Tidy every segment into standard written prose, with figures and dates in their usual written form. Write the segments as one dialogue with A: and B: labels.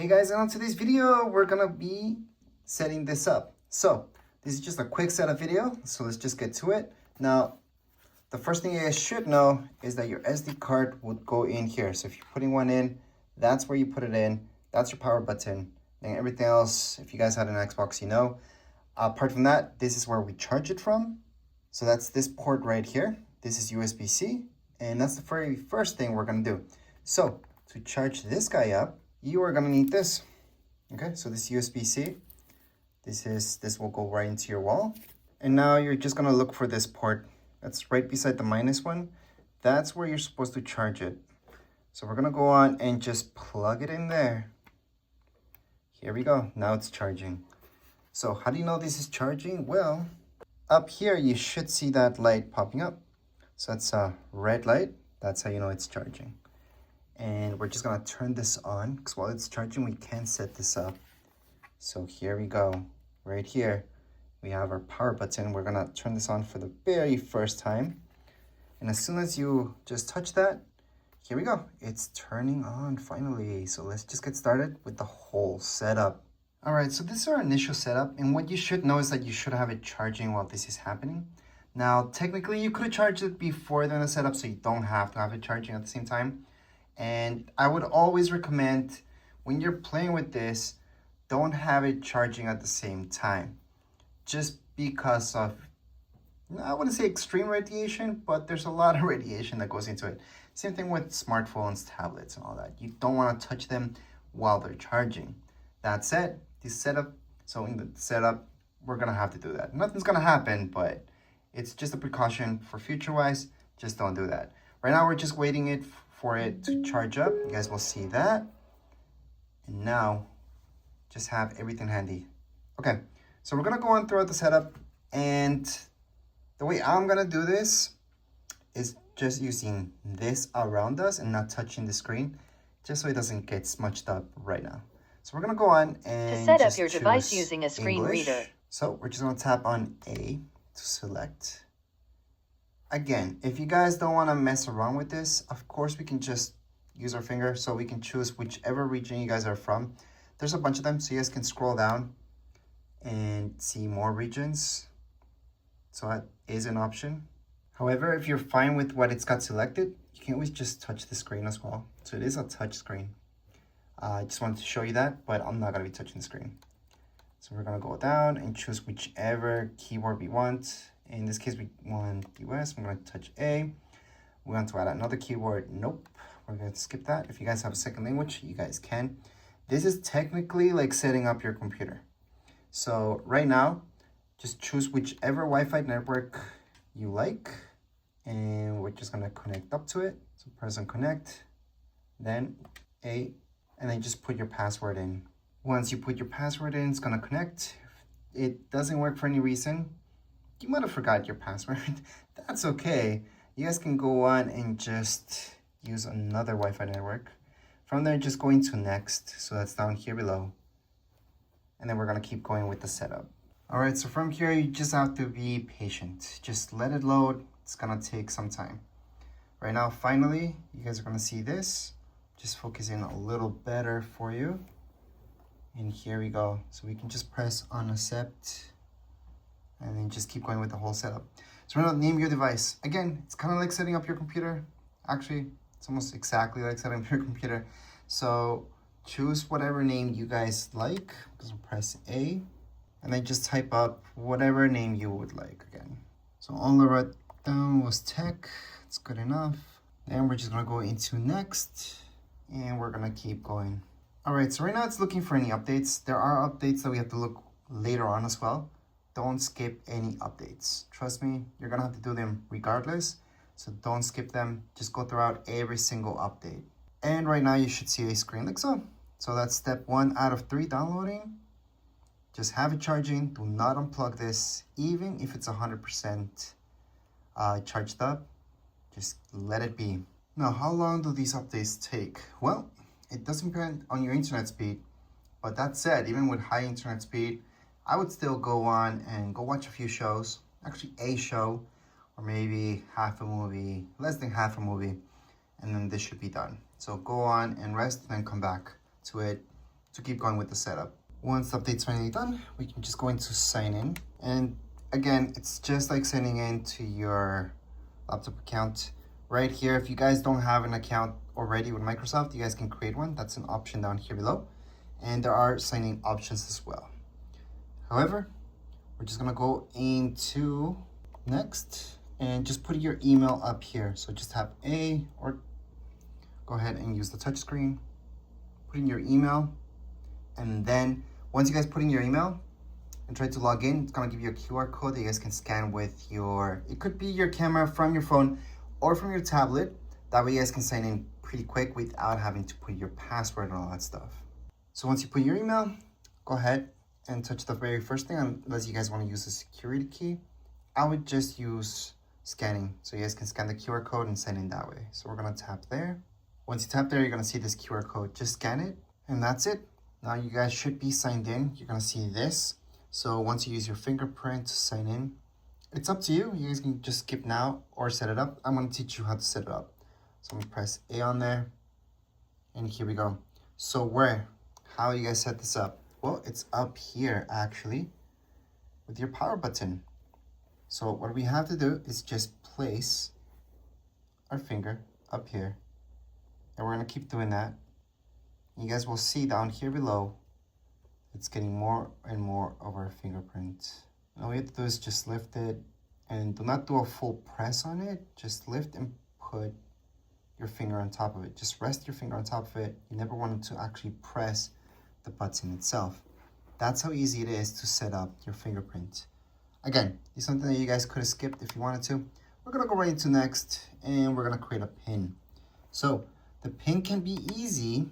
A: guys, and on today's video, we're gonna be setting this up. So this is just a quick setup video, so let's just get to it. Now, the first thing you guys should know is that your SD card would go in here. So if you're putting one in, that's where you put it in. That's your power button. And everything else, if you guys had an Xbox, you know. Apart from that, this is where we charge it from. So that's this port right here. This is USB-C, and that's the very first thing we're gonna do. So to charge this guy up, you are gonna need this. Okay, so this USB-C, this will go right into your wall. And now you're just gonna look for this port that's right beside the minus one. That's where you're supposed to charge it. So we're gonna go on and just plug it in there. Here we go, now it's charging. So how do you know this is charging? Well, up here you should see that light popping up. So that's a red light, that's how you know it's charging. And we're just gonna turn this on, because while it's charging, we can set this up. So here we go, right here. We have our power button. We're gonna turn this on for the very first time. And as soon as you just touch that, here we go. It's turning on finally. So let's just get started with the whole setup. All right, so this is our initial setup. And what you should know is that you should have it charging while this is happening. Now, technically you could have charged it before doing the setup, so you don't have to have it charging at the same time. And I would always recommend when you're playing with this, don't have it charging at the same time. Just because of, I wouldn't say extreme radiation, but there's a lot of radiation that goes into it. Same thing with smartphones, tablets, and all that. You don't want to touch them while they're charging. That said, this setup, so in the setup, we're going to have to do that. Nothing's going to happen, but it's just a precaution for future-wise. Just don't do that. Right now, we're just waiting for it to charge up. You guys will see that. And now, just have everything handy. Okay, so we're gonna go on throughout the setup, and the way I'm gonna do this is just using this around us and not touching the screen, just so it doesn't get smudged up right now. So we're gonna go on and
B: to set up your device using a screen reader.
A: So we're just gonna tap on A to select. Again, if you guys don't want to mess around with this, of course we can just use our finger, so we can choose whichever region you guys are from. There's a bunch of them, so you guys can scroll down and see more regions. So that is an option. However, if you're fine with what it's got selected, you can always just touch the screen as well. So it is a touch screen. I just wanted to show you that, but I'm not going to be touching the screen. So we're going to go down and choose whichever keyboard we want. In this case, we want US. I'm going to touch A. We want to add another keyword. Nope. We're going to skip that. If you guys have a second language, you guys can. This is technically like setting up your computer. So right now, just choose whichever Wi-Fi network you like. And we're just going to connect up to it. So press on connect, then A, and then just put your password in. Once you put your password in, it's going to connect. If it doesn't work for any reason, you might have forgot your password. That's okay. You guys can go on and just use another Wi-Fi network. From there, just go into next. So that's down here below. And then we're gonna keep going with the setup. All right, so from here, you just have to be patient. Just let it load. It's gonna take some time. Right now, finally, you guys are gonna see this. Just focus in a little better for you. And here we go. So we can just press on accept, and then just keep going with the whole setup. So we're gonna name your device. Again, it's kind of like setting up your computer. Actually, it's almost exactly like setting up your computer. So choose whatever name you guys like. Just press A, and then just type up whatever name you would like again. So all I wrote down was tech. It's good enough. Then we're just gonna go into next, and we're gonna keep going. All right, so right now it's looking for any updates. There are updates that we have to look later on as well. Don't skip any updates. Trust me, you're gonna have to do them regardless. So don't skip them. Just go throughout every single update. And right now you should see a screen like so. So that's step 1 out of 3 downloading. Just have it charging. Do not unplug this, even if it's 100% charged up. Just let it be. Now, how long do these updates take? Well, it does depend on your internet speed. But that said, even with high internet speed, I would still go on and go watch a few shows, actually a show, or maybe half a movie, less than half a movie, and then this should be done. So go on and rest, and then come back to it to keep going with the setup. Once the update's finally done, we can just go into sign in. And again, it's just like signing in to your laptop account. Right here, if you guys don't have an account already with Microsoft, you guys can create one. That's an option down here below. And there are signing options as well. However, we're just gonna go into next and just put your email up here. So just tap A or go ahead and use the touch screen. Put in your email, and then once you guys put in your email and try to log in, it's gonna give you a QR code that you guys can scan with your, it could be your camera from your phone or from your tablet. That way you guys can sign in pretty quick without having to put your password and all that stuff. So once you put your email, go ahead and touch the very first thing, unless you guys want to use a security key. I would just use scanning, so you guys can scan the QR code and sign in that way. So we're gonna tap there. Once you tap there, you're gonna see this QR code. Just scan it, and that's it. Now you guys should be signed in. You're gonna see this. So once you use your fingerprint to sign in, it's up to you. You guys can just skip now or set it up. I'm gonna teach you how to set it up. So I'm gonna press A on there, and here we go. So how you guys set this up? Well, it's up here actually with your power button. So what we have to do is just place our finger up here, and we're gonna keep doing that. You guys will see down here below, it's getting more and more of our fingerprint. And all we have to do is just lift it, and do not do a full press on it. Just lift and put your finger on top of it. Just rest your finger on top of it. You never want to actually press the button itself. That's how easy it is to set up your fingerprint. Again, it's something that you guys could have skipped if you wanted to. We're gonna go right into next, and we're gonna create a pin. So the pin can be easy,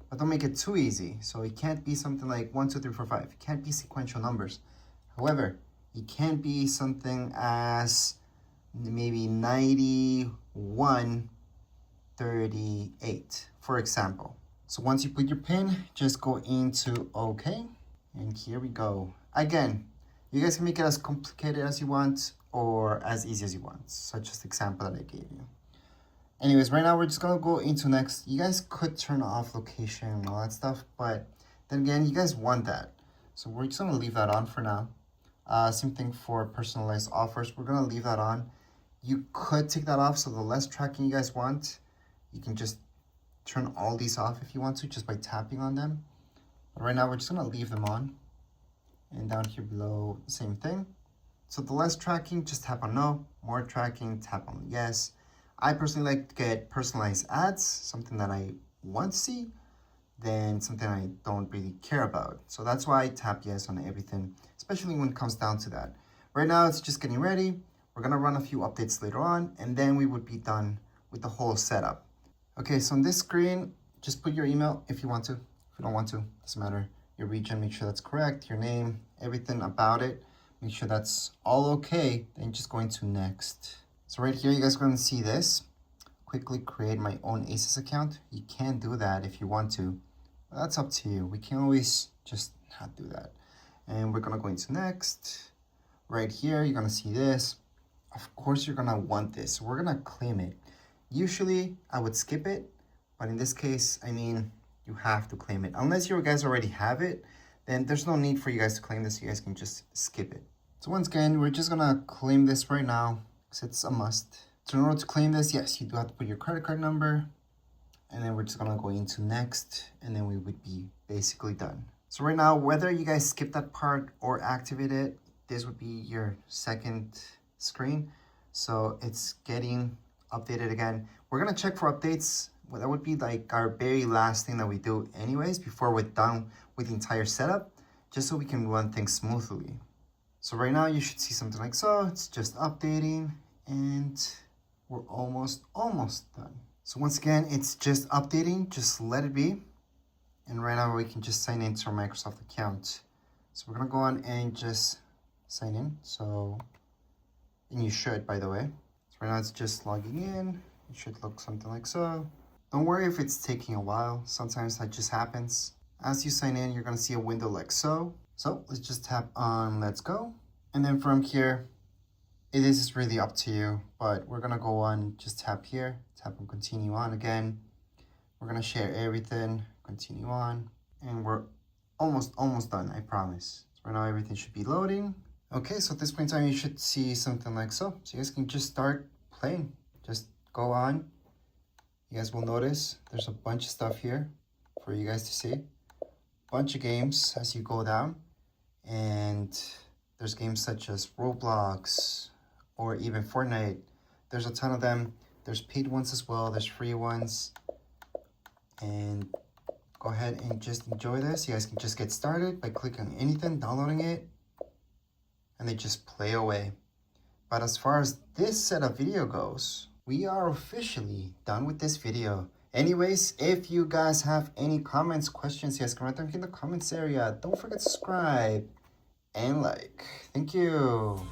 A: but don't make it too easy. So it can't be something like 1, 2, 3, 4, 5. It can't be sequential numbers. However, it can be something as maybe 91, 38, for example. So once you put your pin, just go into OK, and here we go. Again, you guys can make it as complicated as you want or as easy as you want, such as the example that I gave you. Anyways, right now we're just gonna go into next. You guys could turn off location and all that stuff, but then again, you guys want that. So we're just gonna leave that on for now. Same thing for personalized offers. We're gonna leave that on. You could take that off, so the less tracking you guys want, you can just turn all these off if you want to, just by tapping on them. But right now we're just gonna leave them on. And down here below, same thing. So the less tracking, just tap on no. More tracking, tap on yes. I personally like to get personalized ads, something that I want to see, than something I don't really care about. So that's why I tap yes on everything, especially when it comes down to that. Right now, it's just getting ready. We're gonna run a few updates later on, and then we would be done with the whole setup. Okay, so on this screen, just put your email if you want to. If you don't want to, doesn't matter. Your region, make sure that's correct. Your name, everything about it. Make sure that's all okay. Then just go into next. So right here, you guys are going to see this. Quickly create my own ASUS account. You can do that if you want to. But that's up to you. We can always just not do that. And we're going to go into next. Right here, you're going to see this. Of course, you're going to want this. We're going to claim it. Usually, I would skip it. But in this case, I mean, you have to claim it. Unless you guys already have it, then there's no need for you guys to claim this. You guys can just skip it. So once again, we're just going to claim this right now. It's a must. So in order to claim this, yes, you do have to put your credit card number, and then we're just gonna go into next, and then we would be basically done. So right now, whether you guys skip that part or activate it, this would be your second screen. So it's getting updated again. We're gonna check for updates. Well, that would be like our very last thing that we do anyways, before we're done with the entire setup, just so we can run things smoothly. So right now you should see something like so. It's just updating, and we're almost done. So once again, it's just updating. Just let it be. And right now we can just sign into our Microsoft account. So we're gonna go on and just sign in. So, and you should, by the way. So right now it's just logging in. It should look something like so. Don't worry if it's taking a while. Sometimes that just happens. As you sign in, you're gonna see a window like so. So let's just tap on let's go. And then from here, it is really up to you, but we're gonna go on, just tap here, tap on continue on again. We're gonna share everything, continue on, and we're almost done, I promise. So right now everything should be loading. Okay, so at this point in time you should see something like so. So you guys can just start playing. Just go on. You guys will notice there's a bunch of stuff here for you guys to see. Bunch of games as you go down. And there's games such as Roblox or even Fortnite. There's a ton of them. There's paid ones as well. There's free ones. And go ahead and just enjoy this. You guys can just get started by clicking on anything, downloading it, and they just play away. But as far as this set of video goes, we are officially done with this video. Anyways, if you guys have any comments, questions, you guys can write them in the comments area. Don't forget to subscribe and like. Thank you.